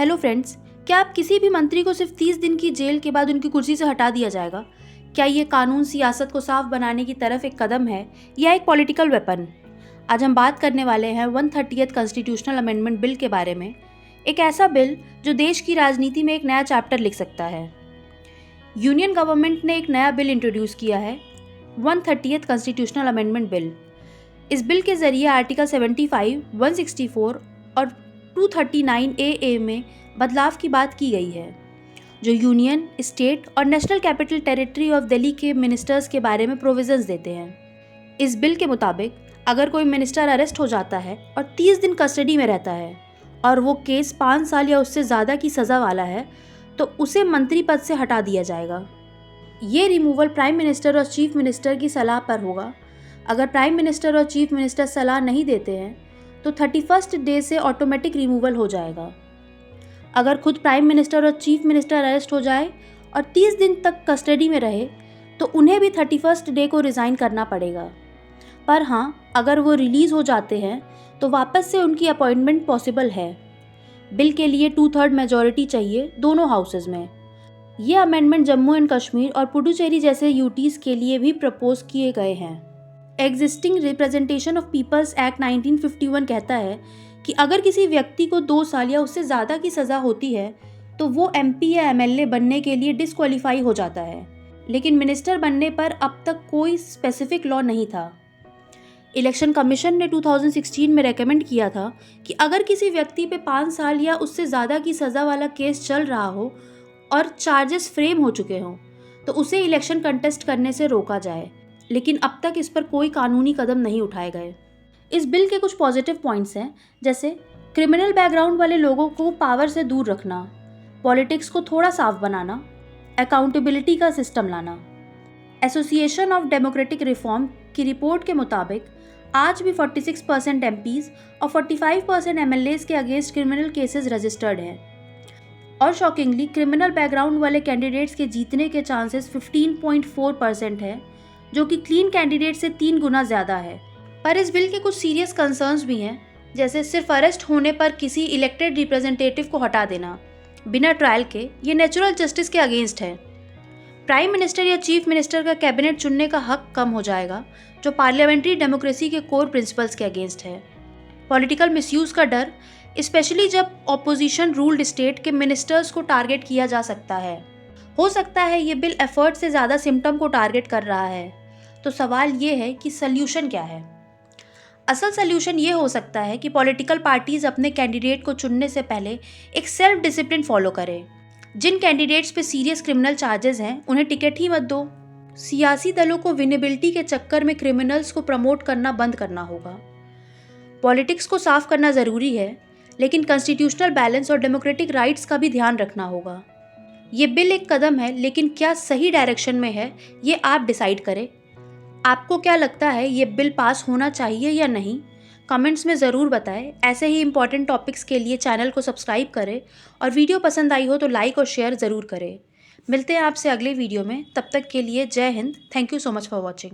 Hello friends, क्या आप किसी भी मंत्री को सिर्फ 30 दिन की जेल के बाद उनकी कुर्सी से हटा दिया जाएगा? क्या ये कानून सियासत को साफ बनाने की तरफ एक कदम है या एक पॉलिटिकल वेपन? आज हम बात करने वाले हैं 130th कॉन्स्टिट्यूशनल अमेंडमेंट बिल के बारे में। एक ऐसा बिल जो देश की राजनीति में एक नया चैप्टर लिख सकता है। यूनियन गवर्नमेंट ने एक नया बिल इंट्रोड्यूस किया है, 130th कॉन्स्टिट्यूशनल अमेंडमेंट बिल। इस बिल के जरिए आर्टिकल 75, 164 और 239 AA में बदलाव की बात की गई है, जो यूनियन, स्टेट और national capital territory of Delhi के मिनिस्टर्स के बारे में प्रोविजंस देते हैं। इस बिल के मुताबिक अगर कोई मिनिस्टर अरेस्ट हो जाता है और 30 दिन कस्टडी में रहता है और वो केस 5 साल या उससे ज़्यादा की सज़ा वाला है, तो उसे मंत्री पद से हटा दिया जाएगा। ये रिमूवल प्राइम मिनिस्टर और चीफ मिनिस्टर की सलाह पर होगा। अगर प्राइम मिनिस्टर और चीफ मिनिस्टर सलाह नहीं देते हैं तो 31st डे से ऑटोमेटिक रिमूवल हो जाएगा। अगर खुद प्राइम मिनिस्टर और चीफ मिनिस्टर अरेस्ट हो जाए और 30 दिन तक कस्टडी में रहे तो उन्हें भी 31st डे को रिज़ाइन करना पड़ेगा। पर हाँ, अगर वो रिलीज़ हो जाते हैं तो वापस से उनकी अपॉइंटमेंट पॉसिबल है। बिल के लिए 2/3 मेजॉरिटी चाहिए दोनों हाउसेज में। ये अमेंडमेंट जम्मू एंड कश्मीर और पुडुचेरी जैसे यूटीज़ के लिए भी प्रपोज किए गए हैं। Existing representation of people's act 1951 कहता है कि अगर किसी व्यक्ति को 2 साल या उससे ज़्यादा की सज़ा होती है तो वो MP या MLA बनने के लिए डिस्क्वालीफाई हो जाता है, लेकिन मिनिस्टर बनने पर अब तक कोई स्पेसिफिक लॉ नहीं था। इलेक्शन कमीशन ने 2016 में रेकमेंड किया था कि अगर किसी व्यक्ति पे 5 साल या उससे ज़्यादा की सज़ा वाला केस चल रहा हो और चार्जेस फ्रेम हो चुके हों तो उसे इलेक्शन कंटेस्ट करने से रोका जाए, लेकिन अब तक इस पर कोई कानूनी कदम नहीं उठाए गए। इस बिल के कुछ पॉजिटिव पॉइंट्स हैं, जैसे क्रिमिनल बैकग्राउंड वाले लोगों को पावर से दूर रखना, पॉलिटिक्स को थोड़ा साफ बनाना, अकाउंटेबिलिटी का सिस्टम लाना। एसोसिएशन ऑफ डेमोक्रेटिक रिफॉर्म की रिपोर्ट के मुताबिक आज भी 46% MPs और 45% MLAs के अगेंस्ट क्रिमिनल केसेस रजिस्टर्ड हैं, और शॉकिंगली क्रिमिनल बैकग्राउंड वाले कैंडिडेट्स के जीतने के चांसेस 15.4% है, जो कि क्लीन कैंडिडेट से 3 गुना ज़्यादा है। पर इस बिल के कुछ सीरियस कंसर्न्स भी हैं, जैसे सिर्फ अरेस्ट होने पर किसी इलेक्टेड रिप्रेजेंटेटिव को हटा देना बिना ट्रायल के। ये नेचुरल जस्टिस के अगेंस्ट है। प्राइम मिनिस्टर या चीफ मिनिस्टर का कैबिनेट चुनने का हक कम हो जाएगा, जो पार्लियामेंट्री डेमोक्रेसी के कोर प्रिंसिपल्स के अगेंस्ट है। पॉलिटिकल मिसयूज़ का डर, स्पेशली जब ऑपोजिशन रूल्ड स्टेट के मिनिस्टर्स को टारगेट किया जा सकता है। हो सकता है ये बिल एफर्ट से ज़्यादा सिम्टम को टारगेट कर रहा है। तो सवाल ये है कि सल्यूशन क्या है? असल सल्यूशन ये हो सकता है कि पॉलिटिकल पार्टीज़ अपने कैंडिडेट को चुनने से पहले एक सेल्फ डिसिप्लिन फॉलो करें। जिन कैंडिडेट्स पे सीरियस क्रिमिनल चार्जेस हैं उन्हें टिकट ही मत दो। सियासी दलों को विनेबिलिटी के चक्कर में क्रिमिनल्स को प्रमोट करना बंद करना होगा। पॉलिटिक्स को साफ करना ज़रूरी है, लेकिन कॉन्स्टिट्यूशनल बैलेंस और डेमोक्रेटिक राइट्स का भी ध्यान रखना होगा। ये बिल एक कदम है, लेकिन क्या सही डायरेक्शन में है ये आप डिसाइड करें। आपको क्या लगता है, ये बिल पास होना चाहिए या नहीं? कमेंट्स में ज़रूर बताएं। ऐसे ही इंपॉर्टेंट टॉपिक्स के लिए चैनल को सब्सक्राइब करें और वीडियो पसंद आई हो तो लाइक और शेयर ज़रूर करें। मिलते हैं आपसे अगले वीडियो में, तब तक के लिए जय Hind. Thank you so much for watching.